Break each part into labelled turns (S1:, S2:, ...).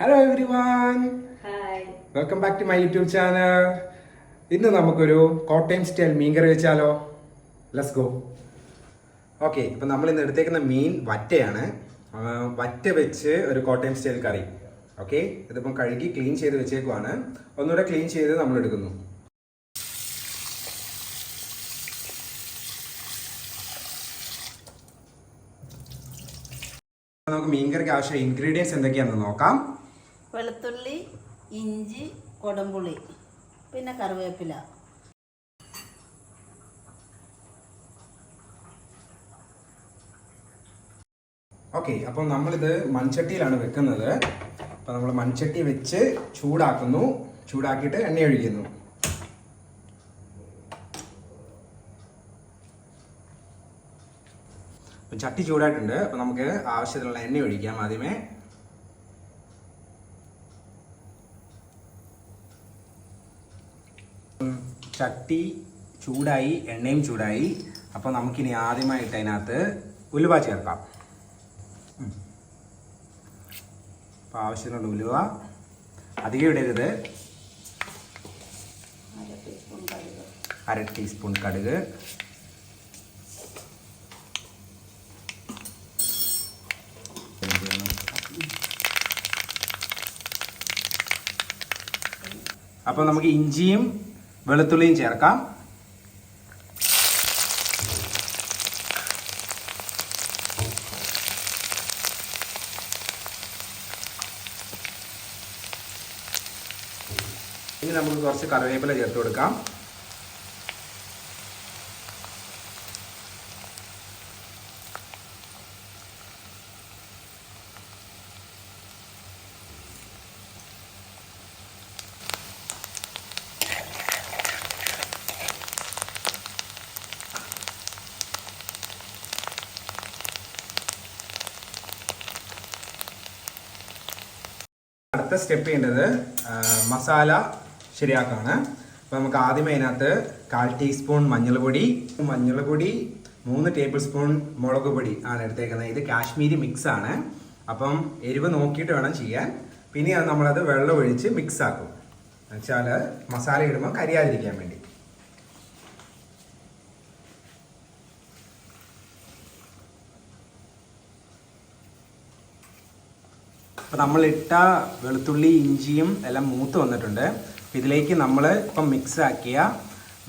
S1: Hello everyone, welcome back to my YouTube channel. ഇന്ന് നമുക്കൊരു Kottayam style മീൻ കറി വെച്ചാലോ? Let's go. Okay, ഇപ്പം നമ്മൾ ഇന്ന് എടുത്തേക്കുന്ന മീൻ വറ്റയാണ്. വറ്റ വെച്ച് ഒരു കോട്ടയം സ്റ്റൈൽ കറി. ഓക്കെ, ഇതിപ്പം കഴുകി ക്ലീൻ ചെയ്ത് വെച്ചേക്കുവാണ്. ഒന്നുകൂടെ ക്ലീൻ ചെയ്ത് നമ്മൾ എടുക്കുന്നു. നമുക്ക് മീൻകറിക്ക് ആവശ്യം ഇൻഗ്രീഡിയൻസ് എന്തൊക്കെയാണെന്ന് നോക്കാം.
S2: വെളുത്തുള്ളി, ഇഞ്ചി, കൊടംപുളി, പിന്നെ കറിവേപ്പില.
S1: ഓക്കെ, അപ്പം നമ്മളിത് മൺചട്ടിയിലാണ് വെക്കുന്നത്. അപ്പം നമ്മൾ മൺചട്ടി വെച്ച് ചൂടാക്കുന്നു. ചൂടാക്കിയിട്ട് എണ്ണ ഒഴിക്കുന്നു. അപ്പം ചട്ടി ചൂടായിട്ടുണ്ട്. അപ്പം നമുക്ക് ആവശ്യത്തിനുള്ള എണ്ണ ഒഴിക്കാം. ആദ്യമേ ചട്ടി ചൂടായി, എണ്ണയും ചൂടായി. അപ്പോൾ നമുക്കിനി ആദ്യമായിട്ട് അതിനകത്ത് ഉലുവ ചേർക്കാം. അപ്പോൾ ആവശ്യത്തിനുള്ള ഉലുവ അധികം ഇടരുത്. 1/2 ടീസ്പൂൺ കടുക്, അപ്പോൾ നമുക്ക് ഇഞ്ചിയും വെളുത്തുള്ളിയും ചേർക്കാം. ഇനി നമുക്ക് കുറച്ച് കറിവേപ്പില ചേർത്ത് കൊടുക്കാം. അടുത്ത സ്റ്റെപ്പ് ചെയ്യേണ്ടത് മസാല ശരിയാക്കാണ്. അപ്പോൾ നമുക്ക് ആദ്യമേ അതിനകത്ത് 1/4 ടീസ്പൂൺ മഞ്ഞൾപ്പൊടി, 3 ടേബിൾ സ്പൂൺ മുളക് പൊടി ആണ് എടുത്തേക്കുന്നത്. ഇത് കാശ്മീരി മിക്സ് ആണ്. അപ്പം എരിവ് നോക്കിയിട്ട് വേണം ചെയ്യാൻ. പിന്നെ അത് നമ്മളത് വെള്ളം ഒഴിച്ച് മിക്സ് ആക്കും. എന്നുവെച്ചാൽ മസാല ഇടുമ്പോൾ കരിയാതിരിക്കാൻ വേണ്ടി. അപ്പോൾ നമ്മളിട്ട വെളുത്തുള്ളി ഇഞ്ചിയും എല്ലാം മൂത്ത് വന്നിട്ടുണ്ട്. ഇതിലേക്ക് നമ്മൾ ഇപ്പം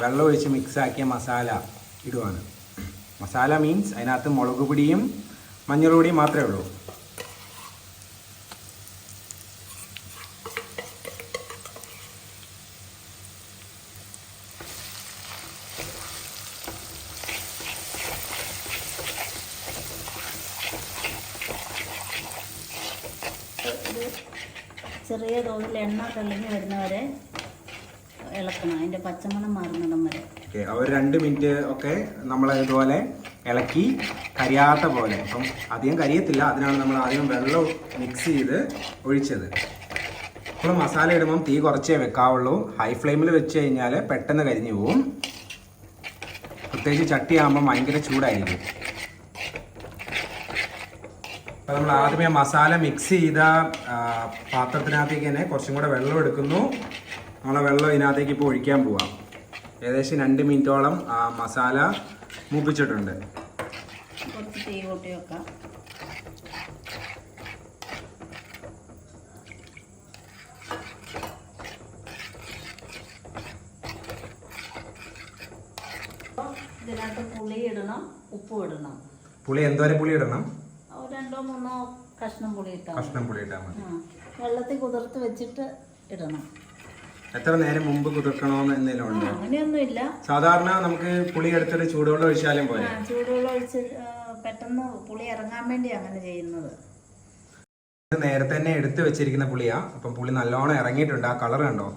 S1: വെള്ളം ഒഴിച്ച് മിക്സാക്കിയ മസാല ഇടുവാണ്. മസാല മീൻസ് അതിനകത്ത് മുളക് പൊടിയും മഞ്ഞൾ പൊടിയും മാത്രമേ ഉള്ളൂ.
S2: ചെറിയ തോതിൽ എണ്ണ തെളിഞ്ഞ് വരുന്നവരെ ഇളക്കണം. അതിൻ്റെ പച്ചമണം മാറുന്നിടം വരെ.
S1: ഓക്കെ, ഒരു 2 മിനിറ്റ് ഒക്കെ നമ്മൾ ഇതുപോലെ ഇളക്കി കരിയാത്ത പോലെ. അപ്പം അധികം കരിയത്തില്ല, അതിനാണ് നമ്മൾ ആദ്യം വെള്ളം മിക്സ് ചെയ്ത് ഒഴിച്ചത്. അപ്പോൾ മസാല ഇടുമ്പം തീ കുറച്ചേ വെക്കാവുള്ളൂ. ഹൈ ഫ്ലെയിമിൽ വെച്ച് കഴിഞ്ഞാൽ പെട്ടെന്ന് കരിഞ്ഞു പോവും. പ്രത്യേകിച്ച് ചട്ടിയാകുമ്പോൾ ഭയങ്കര ചൂടായിരിക്കും. അപ്പോൾ നമ്മൾ ആദ്യമേ മസാല മിക്സ് ചെയ്ത പാത്രത്തിനകത്തേക്ക് തന്നെ കുറച്ചും കൂടെ വെള്ളം എടുക്കുന്നു. നമ്മളെ വെള്ളം ഇതിനകത്തേക്ക് ഇപ്പോൾ ഒഴിക്കാൻ പോവാം. ഏകദേശം 2 മിനിറ്റോളം മസാല മൂപ്പിച്ചിട്ടുണ്ട്.
S2: കുറച്ച് തീ കൂട്ടി വെക്കാം. ഇതിനകത്ത് പുളി ഇടണം, ഉപ്പും ഇടണം.
S1: പുളി എന്തോരം പുളി ഇടണം?
S2: 2-3 കഷ്ണം പുളി ഇട്ടാൽ
S1: മതി.
S2: വെള്ളത്തിൽ കുതിർത്ത് വെച്ചിട്ട് ഇടണം.
S1: എത്ര നേരം മുമ്പ് കുതിർക്കണമെന്ന് എന്തെങ്കിലും ഉണ്ടോ?
S2: അങ്ങനെയൊന്നുമില്ല.
S1: സാധാരണ നമുക്ക് പുളി എടുത്തിട്ട് ചൂടുവെള്ളം ഒഴിച്ചാലും പോലെ.
S2: ചൂടുവെള്ളം ഒഴിച്ച് പെട്ടെന്ന് പുളി ഇറങ്ങാൻ വേണ്ടി അങ്ങനെ ചെയ്യുന്നത്.
S1: നേരത്തെ തന്നെ എടുത്ത് വെച്ചിരിക്കുന്ന പുളിയാ. അപ്പം പുളി നല്ലോണം ഇറങ്ങിയിട്ടുണ്ട്. ആ കളർ കണ്ടോ?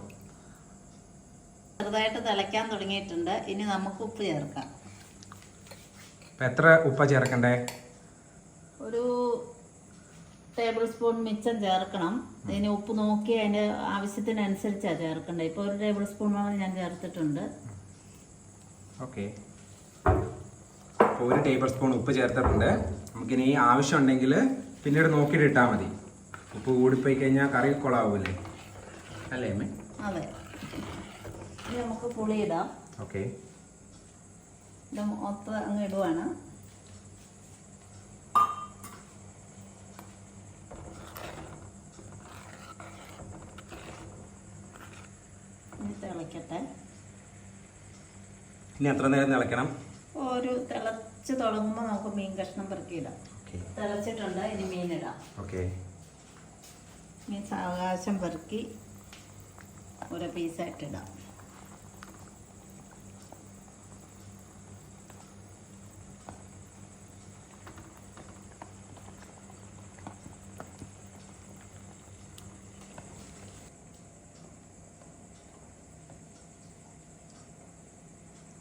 S2: ചെറുതായിട്ട് തിളയ്ക്കാൻ തുടങ്ങിയിട്ടുണ്ട്. ഇനി നമുക്ക് ഉപ്പ് ചേർക്കാം.
S1: എത്ര ഉപ്പ ചേർക്കണ്ടേ?
S2: ഒരു ടേബിൾ സ്പൂൺ മിച്ചം ചേർക്കണം. ഇതിന് ഉപ്പ് നോക്കി അതിൻ്റെ ആവശ്യത്തിനനുസരിച്ചാണ് ചേർക്കേണ്ടത്. ഇപ്പോൾ 1 ടേബിൾ സ്പൂണോളം ഞാൻ ചേർത്തിട്ടുണ്ട്.
S1: ഓക്കെ, അപ്പോൾ 1 ടേബിൾ സ്പൂൺ ഉപ്പ് ചേർത്തിട്ടുണ്ട്. നമുക്കിനി ആവശ്യം ഉണ്ടെങ്കിൽ പിന്നീട് നോക്കിയിട്ട് ഇട്ടാൽ മതി. ഉപ്പ് കൂടിപ്പോയി കഴിഞ്ഞാൽ കറി കൊളാവൂല്ലേ അല്ലേ അമ്മേ?
S2: അതെ. ഇനി നമുക്ക് പുളി ഇടാം.
S1: ഓക്കെ.
S2: ഇത് മൊത്തം അങ്ങ് ഇടുവാണ്. ഇനി തിളയ്ക്കട്ടെ.
S1: ഇനി എത്ര നേരം തിളയ്ക്കണം?
S2: ഒരു തിളച്ച് തുടങ്ങുമ്പോൾ നമുക്ക് മീൻ കഷ്ണം പെറുക്കിയിടാം. തിളച്ചിട്ടുണ്ട്, ഇനി മീനിടാം.
S1: ഓക്കെ.
S2: മീൻ സാവകാശം പെറുക്കി ഓരോ പീസായിട്ടിടാം.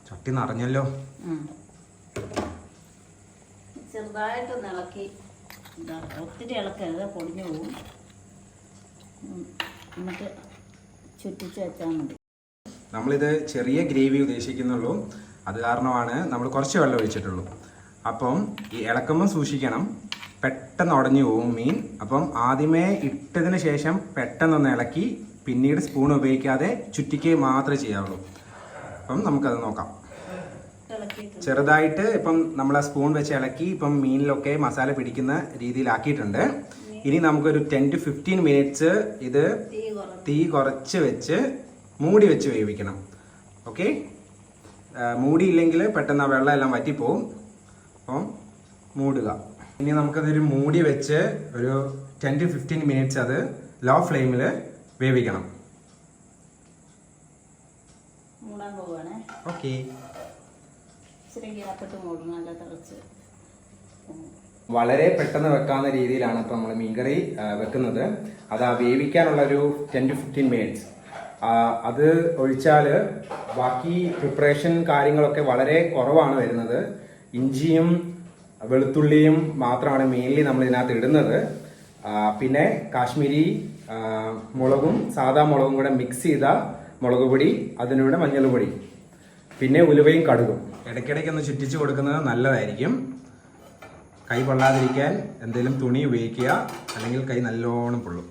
S1: ചട്ടി നിറഞ്ഞല്ലോ.
S2: ചെറുതായിട്ടൊന്ന് ഇളക്കി, ഒത്തിരി ഇളക്കരുത്, പൊടിഞ്ഞു പോകും. എന്നിട്ട് ചുറ്റിച്ച് വെച്ചാൽ മതി.
S1: നമ്മളിത് ചെറിയ ഗ്രേവി ഉദ്ദേശിക്കുന്നുള്ളൂ, അത് കാരണമാണ് നമ്മൾ കുറച്ച് വെള്ളം ഒഴിച്ചിട്ടുള്ളൂ. അപ്പം ഈ ഇളക്കുമ്പോൾ സൂക്ഷിക്കണം, പെട്ടെന്ന് ഉടഞ്ഞു പോകും മീൻ. അപ്പം ആദ്യമേ ഇട്ടതിന് ശേഷം പെട്ടെന്നൊന്ന് ഇളക്കി പിന്നീട് സ്പൂൺ ഉപയോഗിക്കാതെ ചുറ്റിക്ക് മാത്രമേ ചെയ്യാവുള്ളൂ. അപ്പം നമുക്കത് നോക്കാം. ചെറുതായിട്ട് ഇപ്പം നമ്മൾ ആ സ്പൂൺ വെച്ച് ഇളക്കി ഇപ്പം മീനിലൊക്കെ മസാല പിടിക്കുന്ന രീതിയിലാക്കിയിട്ടുണ്ട്. ഇനി നമുക്കൊരു 10 to 15 മിനിറ്റ്സ് ഇത് തീ കുറച്ച് വെച്ച് മൂടി വെച്ച് വേവിക്കണം. ഓക്കെ. മൂടിയില്ലെങ്കിൽ പെട്ടെന്ന് ആ വെള്ളം എല്ലാം വറ്റിപ്പോവും. അപ്പം മൂടുക. ഇനി നമുക്കതൊരു മൂടി വെച്ച് ഒരു 10 to 15 മിനിറ്റ്സ് അത് ലോ ഫ്ലെയിമിൽ വേവിക്കണം. ഓക്കെ. വളരെ പെട്ടെന്ന് വെക്കാവുന്ന രീതിയിലാണ് ഇപ്പം നമ്മൾ മീൻകറി വെക്കുന്നത്. അത് വേവിക്കാനുള്ള ഒരു 10 to 15 മിനിറ്റ്സ്. അത് ഒഴിച്ചാൽ ബാക്കി പ്രിപ്പറേഷൻ കാര്യങ്ങളൊക്കെ വളരെ കുറവാണ് വരുന്നത്. ഇഞ്ചിയും വെളുത്തുള്ളിയും മാത്രമാണ് മെയിൻലി നമ്മൾ ഇതിനകത്ത് ഇടുന്നത്. പിന്നെ കാശ്മീരി മുളകും സാദാ മുളകും കൂടെ മിക്സ് ചെയ്ത മുളക് പൊടി, അതിനൂടെ മഞ്ഞൾപ്പൊടി, പിന്നെ ഉലുവയും കടുകും. ഇടയ്ക്കിടയ്ക്കൊന്ന് ചുറ്റിച്ച് കൊടുക്കുന്നത് നല്ലതായിരിക്കും. കൈ പൊള്ളാതിരിക്കാൻ എന്തെങ്കിലും തുണി ഉപയോഗിക്കുക, അല്ലെങ്കിൽ കൈ നല്ലോണം പൊള്ളും.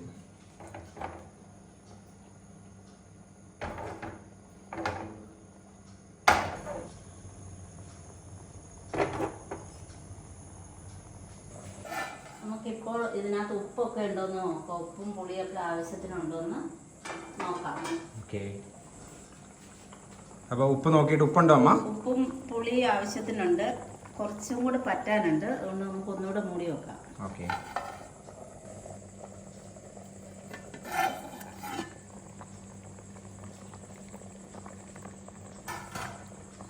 S2: നമുക്കിപ്പോൾ ഇതിനകത്ത് ഉപ്പൊക്കെ ഉണ്ടോയെന്ന് നോക്കാം. ഉപ്പും പുളിയൊക്കെ ആവശ്യത്തിനുണ്ടോയെന്ന് നോക്കാം.
S1: ഓക്കെ. അപ്പോൾ ഉപ്പ് നോക്കിയിട്ട് ഉപ്പുണ്ടോ അമ്മ?
S2: ഉപ്പും പുളി ആവശ്യത്തിനുണ്ട്, കുറച്ചും കൂടെ പറ്റാനുണ്ട്. അതുകൊണ്ട് നമുക്ക് ഒന്നുകൂടെ മൂടി വെക്കാം.
S1: ഓക്കെ.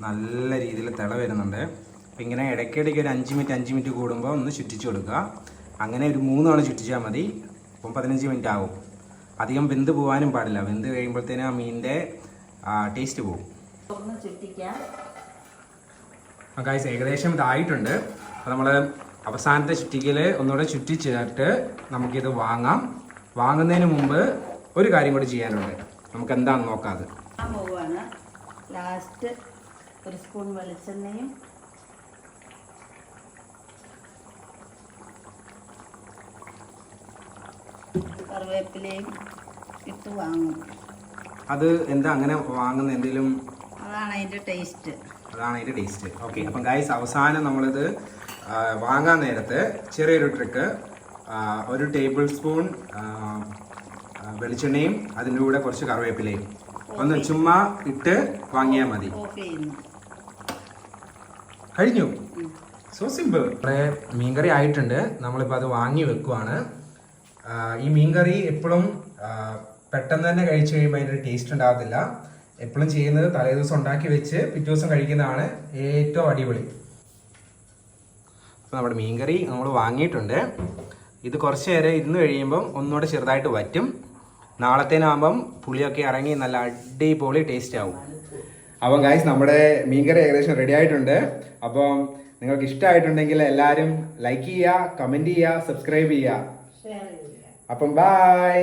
S1: നല്ല രീതിയിൽ തിള വരുന്നുണ്ട്. അപ്പം ഇങ്ങനെ ഇടയ്ക്കിടയ്ക്ക് ഒരു 5 മിനിറ്റ് കൂടുമ്പോൾ ഒന്ന് ചുറ്റിച്ച് കൊടുക്കുക. അങ്ങനെ ഒരു 3 തവണ ചുറ്റിച്ചാൽ മതി. അപ്പം 15 മിനിറ്റ് ആവും. അധികം വെന്ത് പോകാനും പാടില്ല. വെന്ത് കഴിയുമ്പോഴത്തേനും ആ മീനിൻ്റെ ടേസ്റ്റ് പോകും.
S2: ഒന്ന് ചുറ്റിക്കാം.
S1: ഗൈസ്, ഏകദേശം ഇതായിട്ടുണ്ട്. അപ്പോൾ നമ്മൾ അവസാനത്തെ ചുറ്റിക്കൽ ഒന്നുകൂടെ ചുറ്റിച്ചിട്ട് നമുക്കിത് വാങ്ങാം. വാങ്ങുന്നതിന് മുമ്പ് ഒരു കാര്യം കൂടി ചെയ്യാനുണ്ട്. നമുക്ക് എന്താണെന്ന് നോക്കാം. അത്
S2: പോവാണ്. ലാസ്റ്റ് ഒരു സ്പൂൺ വെളിച്ചെണ്ണയും കറിവേപ്പിലയും ഇട്ട് വാങ്ങും.
S1: അത് എന്താ അങ്ങനെ വാങ്ങുന്ന എന്തെങ്കിലും?
S2: അതാണ് അതിൻ്റെ ടേസ്റ്റ്.
S1: ഓക്കെ. അപ്പം ഗൈസ്, അവസാനം നമ്മളിത് വാങ്ങാൻ നേരത്ത് ചെറിയൊരു ട്രിക്ക്, 1 ടേബിൾ സ്പൂൺ വെളിച്ചെണ്ണയും അതിൻ്റെ കൂടെ കുറച്ച് കറിവേപ്പിലയും ഒന്ന് ചുമ്മാ ഇട്ട് വാങ്ങിയാൽ മതി. കഴിഞ്ഞു. So simple. നമ്മുടെ മീൻകറി ആയിട്ടുണ്ട്. നമ്മളിപ്പോൾ അത് വാങ്ങി വെക്കുവാണ്. ഈ മീൻകറി എപ്പോഴും പെട്ടെന്ന് തന്നെ കഴിച്ചു കഴിയുമ്പോൾ അതിൻ്റെ ഒരു ടേസ്റ്റ് ഉണ്ടാകത്തില്ല. എപ്പോഴും ചെയ്യുന്നത് തലേ ദിവസം ഉണ്ടാക്കി വെച്ച് പിറ്റേ ദിവസം കഴിക്കുന്നതാണ് ഏറ്റവും അടിപൊളി. അപ്പോൾ നമ്മുടെ മീൻകറി നമ്മൾ വാങ്ങിയിട്ടുണ്ട്. ഇത് കുറച്ച് നേരം ഇരുന്ന് കഴിയുമ്പം ഒന്നുകൂടെ ചെറുതായിട്ട് വറ്റും. നാളത്തേനാകുമ്പം പുളിയൊക്കെ ഇറങ്ങി നല്ല അടിപൊളി ടേസ്റ്റ് ആവും. അപ്പം ഗൈസ്, നമ്മുടെ മീൻകറി ഏകദേശം റെഡി ആയിട്ടുണ്ട്. അപ്പം നിങ്ങൾക്ക് ഇഷ്ടമായിട്ടുണ്ടെങ്കിൽ എല്ലാവരും ലൈക്ക് ചെയ്യുക, കമൻറ്റ് ചെയ്യുക, സബ്സ്ക്രൈബ് ചെയ്യുക. അപ്പം ബൈ.